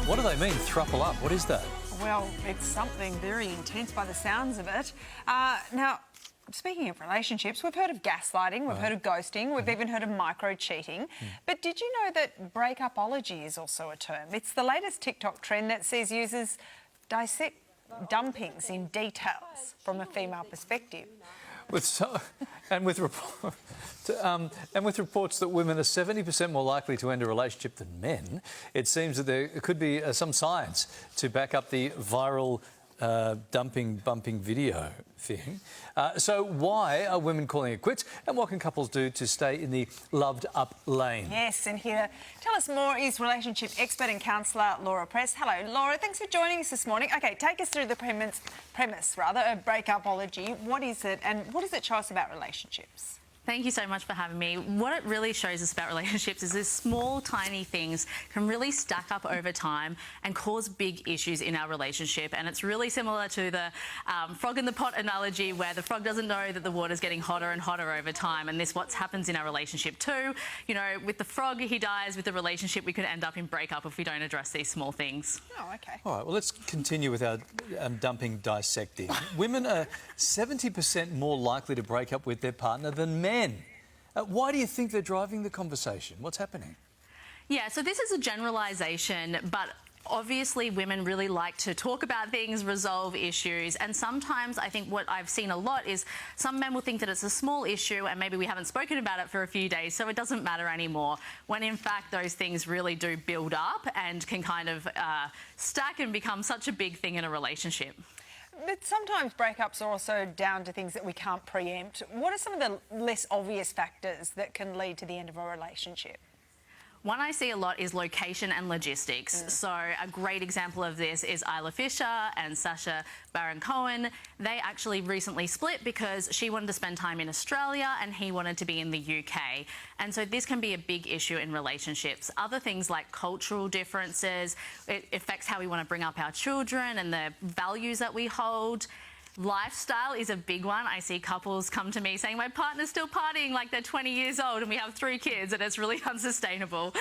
What do they mean, thruple up? What is that? Well, it's something very intense by the sounds of it. Now, speaking of relationships, we've heard of gaslighting, we've heard of ghosting, we've even heard of micro-cheating. But did you know that breakup-ology is also a term? It's the latest TikTok trend that sees users dissect dumpings in details from a female perspective. With reports that women are 70% more likely to end a relationship than men, it seems that there could be some science to back up the viral bumping video thing. So why are women calling it quits, and what can couples do to stay in the loved-up lane? Yes, and here to tell us more is relationship expert and counsellor Laura Press. Hello, Laura. Thanks for joining us this morning. OK, take us through the premise of breakup-ology. What is it, and what does it show us about relationships? Thank you so much for having me. What it really shows us about relationships is these small, tiny things can really stack up over time and cause big issues in our relationship. And it's really similar to the frog in the pot analogy, where the frog doesn't know that the water's getting hotter and hotter over time. And this what happens in our relationship too. You know, with the frog, he dies. With the relationship, we could end up in breakup if we don't address these small things. Oh, OK. All right, well, let's continue with our dumping dissecting. Women are 70% more likely to break up with their partner than men. Why do you think they're driving the conversation? What's happening? Yeah, so this is a generalisation, but obviously women really like to talk about things, resolve issues, and sometimes I think what I've seen a lot is some men will think that it's a small issue and maybe we haven't spoken about it for a few days, so it doesn't matter anymore, when in fact those things really do build up and can kind of stack and become such a big thing in a relationship. But sometimes breakups are also down to things that we can't preempt. What are some of the less obvious factors that can lead to the end of a relationship? One I see a lot is location and logistics. So a great example of this is Isla Fisher and Sacha Baron Cohen. They actually recently split because she wanted to spend time in Australia and he wanted to be in the UK. And so this can be a big issue in relationships. Other things like cultural differences, it affects how we want to bring up our children and the values that we hold. Lifestyle is a big one. I see couples come to me saying, my partner's still partying like they're 20 years old and we have 3 kids and it's really unsustainable.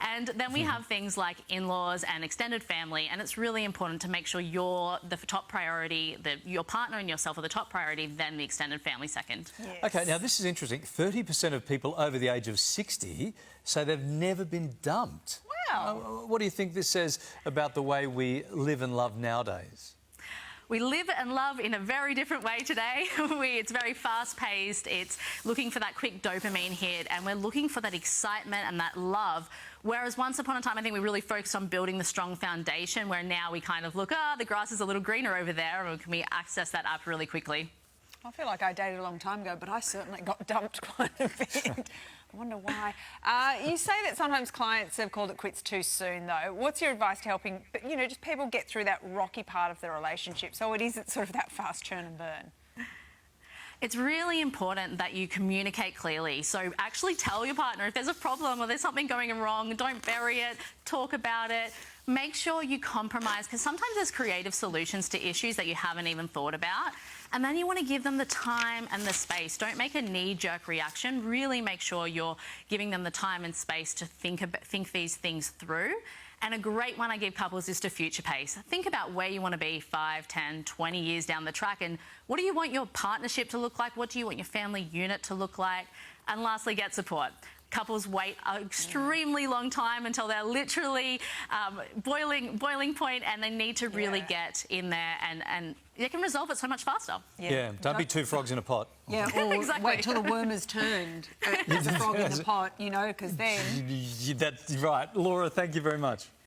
And then we have things like in-laws and extended family, and it's really important to make sure you're the top priority, that your partner and yourself are the top priority, then the extended family second. Yes. OK, now this is interesting. 30% of people over the age of 60 say they've never been dumped. Wow. What do you think this says about the way we live and love nowadays? We live and love in a very different way today. It's very fast-paced, it's looking for that quick dopamine hit, and we're looking for that excitement and that love. Whereas once upon a time, I think we really focused on building the strong foundation, where now we kind of look, the grass is a little greener over there, and can we access that up really quickly? I feel like I dated a long time ago, but I certainly got dumped quite a bit. I wonder why. You say that sometimes clients have called it quits too soon, though. What's your advice to helping, just people get through that rocky part of the relationship, so it isn't sort of that fast churn and burn? It's really important that you communicate clearly. So actually tell your partner if there's a problem or there's something going wrong. Don't bury it. Talk about it. Make sure you compromise, because sometimes there's creative solutions to issues that you haven't even thought about. And then you want to give them the time and the space. Don't make a knee-jerk reaction. Really make sure you're giving them the time and space to think these things through. And a great one I give couples is to future pace. Think about where you want to be 5, 10, 20 years down the track, and what do you want your partnership to look like? What do you want your family unit to look like? And lastly, get support. Couples wait an extremely long time until they're literally boiling point, and they need to really get in there, and they can resolve it so much faster. Yeah, don't be 2 frogs in a pot. Yeah, or exactly. wait till the worm has turned. It's a frog in the pot, because then... That's right. Laura, thank you very much.